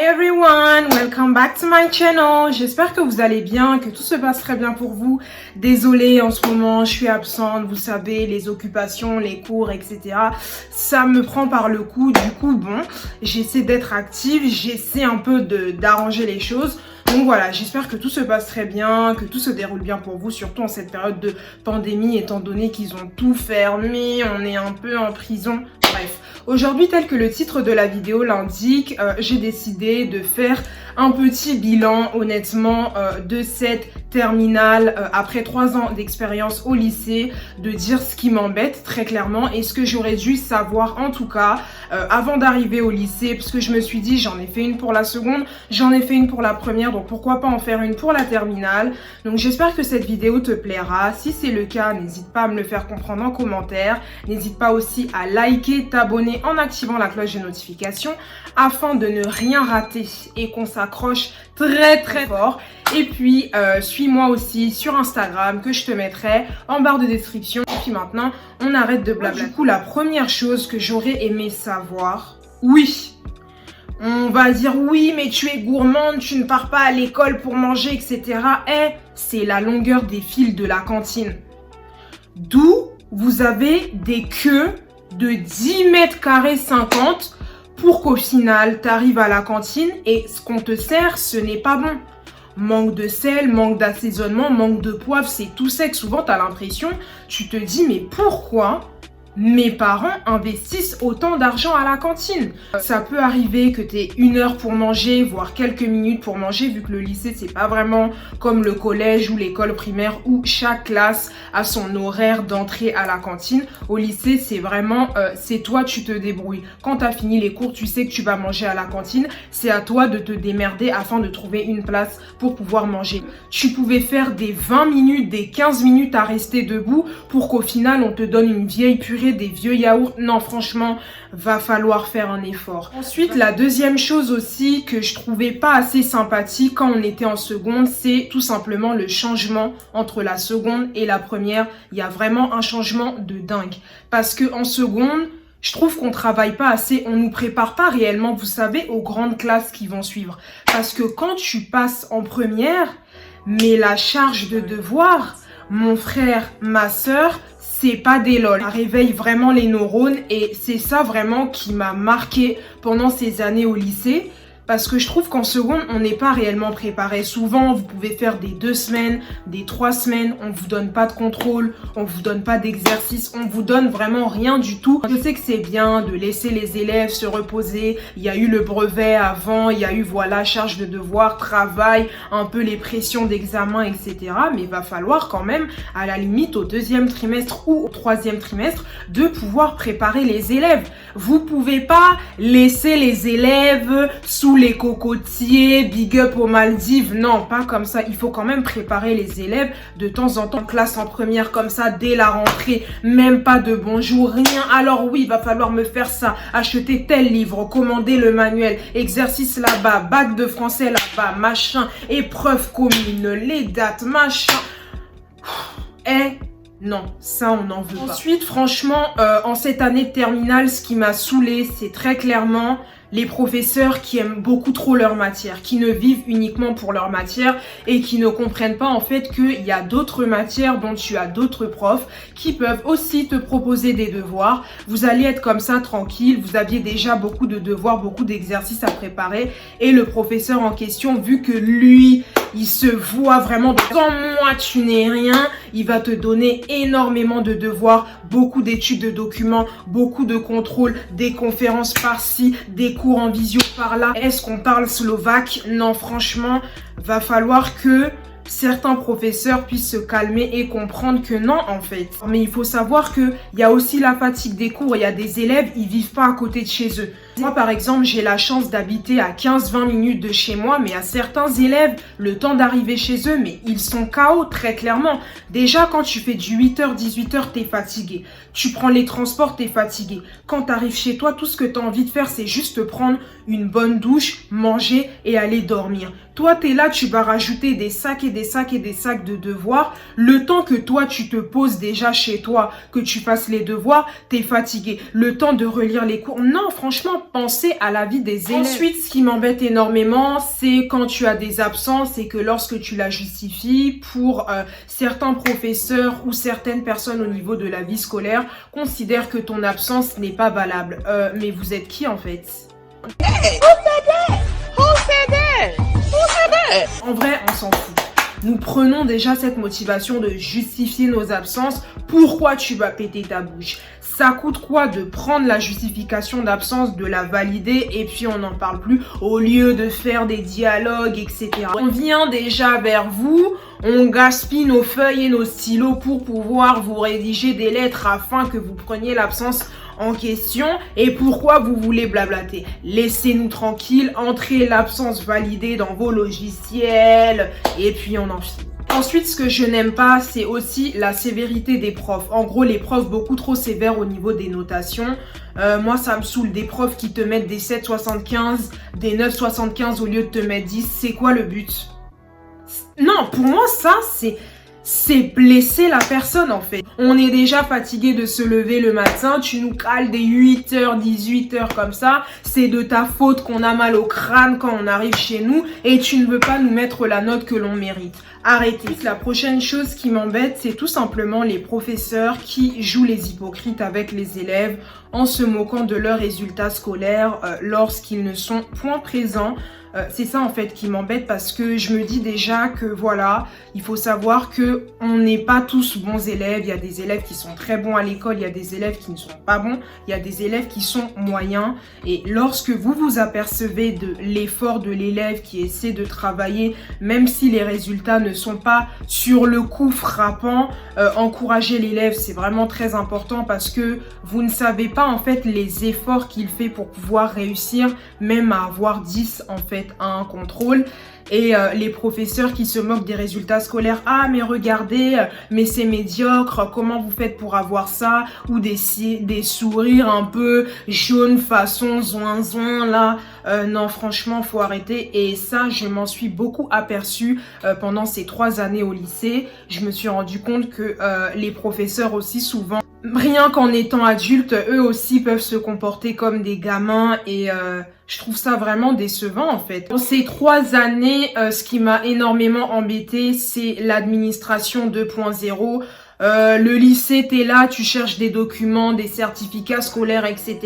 everyone, welcome back to my channel. J'espère que vous allez bien, que tout se passe très bien pour vous. Désolée, en ce moment, je suis absente, vous savez, les occupations, les cours, etc. Ça me prend par le cou. Du coup, bon, j'essaie d'être active, j'essaie un peu d'arranger les choses. Donc voilà, j'espère que tout se passe très bien, que tout se déroule bien pour vous, surtout en cette période de pandémie, étant donné qu'ils ont tout fermé, on est un peu en prison. Bref, aujourd'hui, tel que le titre de la vidéo l'indique, j'ai décidé de faire un petit bilan, honnêtement, de cette terminale après 3 ans d'expérience au lycée, de dire ce qui m'embête très clairement et ce que j'aurais dû savoir en tout cas avant d'arriver au lycée, parce que je me suis dit j'en ai fait une pour la seconde, j'en ai fait une pour la première, donc pourquoi pas en faire une pour la terminale. Donc j'espère que cette vidéo te plaira. Si c'est le cas, n'hésite pas à me le faire comprendre en commentaire, n'hésite pas aussi à liker, t'abonner en activant la cloche de notification afin de ne rien rater et qu'on s'accroche très fort. Et puis suis-moi aussi sur Instagram que je te mettrai en barre de description. Et puis maintenant on arrête de blabla. Du coup, la première chose que j'aurais aimé savoir, oui, on va dire oui, mais tu es gourmande, tu ne pars pas à l'école pour manger, etc. C'est la longueur des fils de la cantine. D'où vous avez des queues de 10 mètres carrés 50 pour qu'au final, tu arrives à la cantine et ce qu'on te sert, ce n'est pas bon. Manque de sel, manque d'assaisonnement, manque de poivre, c'est tout sec. Souvent, tu as l'impression, tu te dis, mais pourquoi mes parents investissent autant d'argent à la cantine? Ça peut arriver que tu aies 1 heure pour manger, voire quelques minutes pour manger, vu que le lycée, c'est pas vraiment comme le collège ou l'école primaire où chaque classe a son horaire d'entrée à la cantine. Au lycée, c'est vraiment, c'est toi, tu te débrouilles. Quand tu as fini les cours, tu sais que tu vas manger à la cantine. C'est à toi de te démerder afin de trouver une place pour pouvoir manger. Tu pouvais faire des 20 minutes, des 15 minutes à rester debout pour qu'au final, on te donne une vieille purée, des vieux yaourts. Non, franchement, va falloir faire un effort. Ensuite, la deuxième chose aussi que je trouvais pas assez sympathique quand on était en seconde, c'est tout simplement le changement entre la seconde et la première. Il y a vraiment un changement de dingue. Parce que en seconde, je trouve qu'on travaille pas assez, on nous prépare pas réellement, vous savez, aux grandes classes qui vont suivre. Parce que quand tu passes en première, mais la charge de devoir, mon frère, ma sœur, c'est pas des lol. Ça réveille vraiment les neurones et c'est ça vraiment qui m'a marqué pendant ces années au lycée. Parce que je trouve qu'en seconde, on n'est pas réellement préparé. Souvent, vous pouvez faire des 2 semaines, des 3 semaines. On vous donne pas de contrôle, on vous donne pas d'exercice, on vous donne vraiment rien du tout. Je sais que c'est bien de laisser les élèves se reposer. Il y a eu le brevet avant, il y a eu, voilà, charge de devoir, travail, un peu les pressions d'examen, etc. Mais il va falloir quand même, à la limite, au 2e trimestre ou au 3e trimestre, de pouvoir préparer les élèves. Vous pouvez pas laisser les élèves sous les cocotiers, big up aux Maldives. Non, pas comme ça. Il faut quand même préparer les élèves de temps en temps. Classe en première comme ça, dès la rentrée. Même pas de bonjour, rien. Alors oui, il va falloir me faire ça. Acheter tel livre, commander le manuel, exercice là-bas, bac de français là-bas, machin, épreuve commune, les dates, machin. Non, ça on n'en veut pas. Ensuite, franchement, en cette année de terminale, ce qui m'a saoulée, c'est très clairement les professeurs qui aiment beaucoup trop leur matière, qui ne vivent uniquement pour leur matière et qui ne comprennent pas en fait qu'il y a d'autres matières dont tu as d'autres profs qui peuvent aussi te proposer des devoirs. Vous allez être comme ça tranquille, vous aviez déjà beaucoup de devoirs, beaucoup d'exercices à préparer et le professeur en question, vu que lui, il se voit vraiment quand moi tu n'es rien, il va te donner énormément de devoirs, beaucoup d'études de documents, beaucoup de contrôles, des conférences par-ci, des cours en visio par-là. Est-ce qu'on parle slovaque? Non, franchement, va falloir que certains professeurs puissent se calmer et comprendre que non, en fait. Mais il faut savoir qu'il y a aussi la fatigue des cours. Il y a des élèves, ils vivent pas à côté de chez eux. Moi, par exemple, j'ai la chance d'habiter à 15-20 minutes de chez moi, mais à certains élèves, le temps d'arriver chez eux, mais ils sont KO très clairement. Déjà, quand tu fais du 8h, 18h, t'es fatigué. Tu prends les transports, t'es fatigué. Quand t'arrives chez toi, tout ce que t'as envie de faire, c'est juste prendre une bonne douche, manger et aller dormir. Toi, t'es là, tu vas rajouter des sacs et des sacs et des sacs de devoirs. Le temps que toi, tu te poses déjà chez toi, que tu fasses les devoirs, t'es fatigué. Le temps de relire les cours, non, franchement, penser à la vie des élèves. Ensuite, ce qui m'embête énormément, c'est quand tu as des absences et que lorsque tu la justifies, pour certains professeurs ou certaines personnes au niveau de la vie scolaire considèrent que ton absence n'est pas valable. Mais vous êtes qui en fait? En vrai, on s'en fout. Nous prenons déjà cette motivation de justifier nos absences. Pourquoi tu vas péter ta bouche? Ça coûte quoi de prendre la justification d'absence, de la valider et puis on n'en parle plus au lieu de faire des dialogues, etc. On vient déjà vers vous, on gaspille nos feuilles et nos stylos pour pouvoir vous rédiger des lettres afin que vous preniez l'absence en question. Et pourquoi vous voulez blablater? Laissez-nous tranquilles, entrez l'absence validée dans vos logiciels et puis on en finit. Ensuite, ce que je n'aime pas, c'est aussi la sévérité des profs. En gros, les profs beaucoup trop sévères au niveau des notations. Moi, ça me saoule. Des profs qui te mettent des 7,75, des 9,75 au lieu de te mettre 10. C'est quoi le but? Non, pour moi, ça, c'est blesser la personne en fait. On est déjà fatigué de se lever le matin, tu nous cales des 8h, 18h comme ça, c'est de ta faute qu'on a mal au crâne quand on arrive chez nous et tu ne veux pas nous mettre la note que l'on mérite. Arrêtez. La prochaine chose qui m'embête, c'est tout simplement les professeurs qui jouent les hypocrites avec les élèves en se moquant de leurs résultats scolaires lorsqu'ils ne sont point présents. C'est ça en fait qui m'embête parce que je me dis déjà que voilà, il faut savoir que on n'est pas tous bons élèves. Il y a des élèves qui sont très bons à l'école, il y a des élèves qui ne sont pas bons, il y a des élèves qui sont moyens. Et lorsque vous vous apercevez de l'effort de l'élève qui essaie de travailler, même si les résultats ne sont pas sur le coup frappants, encourager l'élève, c'est vraiment très important parce que vous ne savez pas en fait les efforts qu'il fait pour pouvoir réussir, même à avoir 10 en fait à un contrôle. Et les professeurs qui se moquent des résultats scolaires, ah mais regardez, mais c'est médiocre, comment vous faites pour avoir ça? Ou des sourires un peu jaunes façon zoin là. Non, franchement, faut arrêter. Et ça, je m'en suis beaucoup aperçue pendant ces 3 années au lycée. Je me suis rendu compte que les professeurs aussi souvent, rien qu'en étant adultes, eux aussi peuvent se comporter comme des gamins et je trouve ça vraiment décevant en fait. Dans ces 3 années, ce qui m'a énormément embêtée, c'est l'administration 2.0. Le lycée, t'es là, tu cherches des documents, des certificats scolaires, etc.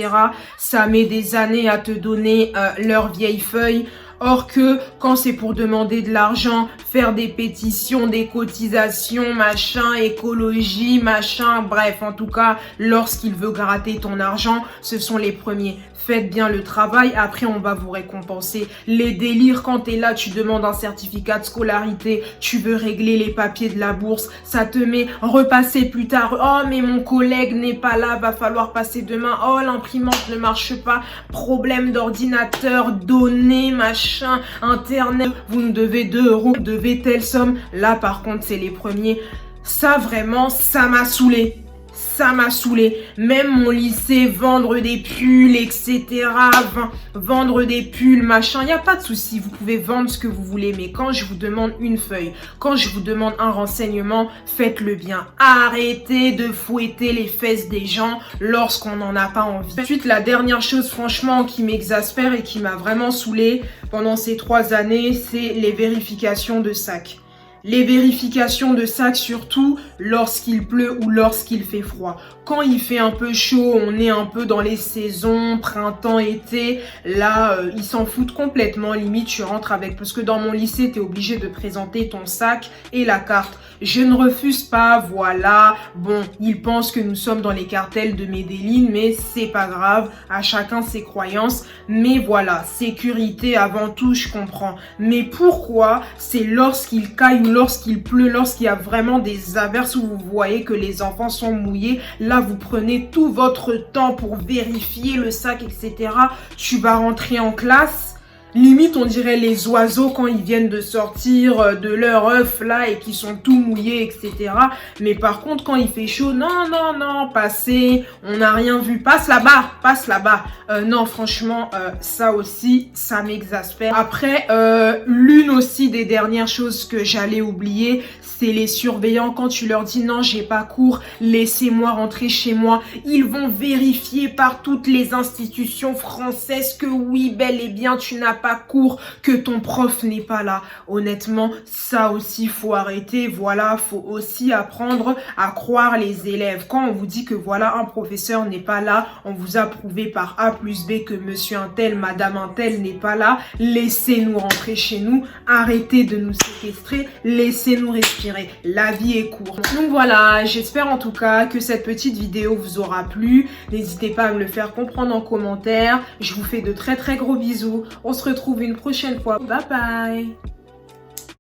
Ça met des années à te donner leurs vieilles feuilles. Or que quand c'est pour demander de l'argent, faire des pétitions, des cotisations, machin, écologie, machin, bref, en tout cas, lorsqu'il veut gratter ton argent, ce sont les premiers. Faites bien le travail, après on va vous récompenser. Les délires, quand t'es là, tu demandes un certificat de scolarité, tu veux régler les papiers de la bourse, ça te met repasser plus tard. Oh mais mon collègue n'est pas là, va falloir passer demain. Oh l'imprimante ne marche pas, problème d'ordinateur, données, machin, internet. Vous nous devez 2 €, vous devez telle somme. Là par contre c'est les premiers. Ça vraiment, ça m'a saoulé. Ça m'a saoulé. Même mon lycée, vendre des pulls, etc. Vendre des pulls, machin. Il n'y a pas de souci. Vous pouvez vendre ce que vous voulez. Mais quand je vous demande une feuille, quand je vous demande un renseignement, faites-le bien. Arrêtez de fouetter les fesses des gens lorsqu'on n'en a pas envie. Ensuite, la dernière chose, franchement, qui m'exaspère et qui m'a vraiment saoulée pendant ces 3 années, c'est les vérifications de sacs. Les vérifications de sacs, surtout lorsqu'il pleut ou lorsqu'il fait froid. Quand il fait un peu chaud, on est un peu dans les saisons, printemps, été. Là, ils s'en foutent complètement. Limite, tu rentres avec... Parce que dans mon lycée, tu es obligé de présenter ton sac et la carte. Je ne refuse pas, voilà. Bon, ils pensent que nous sommes dans les cartels de Medellín, mais c'est pas grave. À chacun ses croyances. Mais voilà, sécurité avant tout, je comprends. Mais pourquoi c'est lorsqu'il caille ou lorsqu'il pleut, lorsqu'il y a vraiment des averses où vous voyez que les enfants sont mouillés, là vous prenez tout votre temps pour vérifier le sac, etc. Tu vas rentrer en classe, Limite, on dirait les oiseaux quand ils viennent de sortir de leur œuf là et qui sont tout mouillés, etc. Mais par contre, quand il fait chaud, non, non, non, passez, on n'a rien vu, passe là-bas, passe là-bas. Non, franchement, ça aussi, ça m'exaspère. Après, l'une aussi des dernières choses que j'allais oublier, c'est les surveillants. Quand tu leur dis non, j'ai pas cours, laissez-moi rentrer chez moi, ils vont vérifier par toutes les institutions françaises que oui, bel et bien, tu n'as pas cours, que ton prof n'est pas là. Honnêtement, ça aussi, faut arrêter. Voilà, faut aussi apprendre à croire les élèves. Quand on vous dit que voilà, un professeur n'est pas là, on vous a prouvé par A plus B que monsieur un tel, madame un tel n'est pas là, laissez-nous rentrer chez nous, arrêtez de nous séquestrer, laissez-nous respirer. La vie est courte. Donc voilà, j'espère en tout cas que cette petite vidéo vous aura plu. N'hésitez pas à me le faire comprendre en commentaire. Je vous fais de très très gros bisous. On se retrouve une prochaine fois. Bye bye.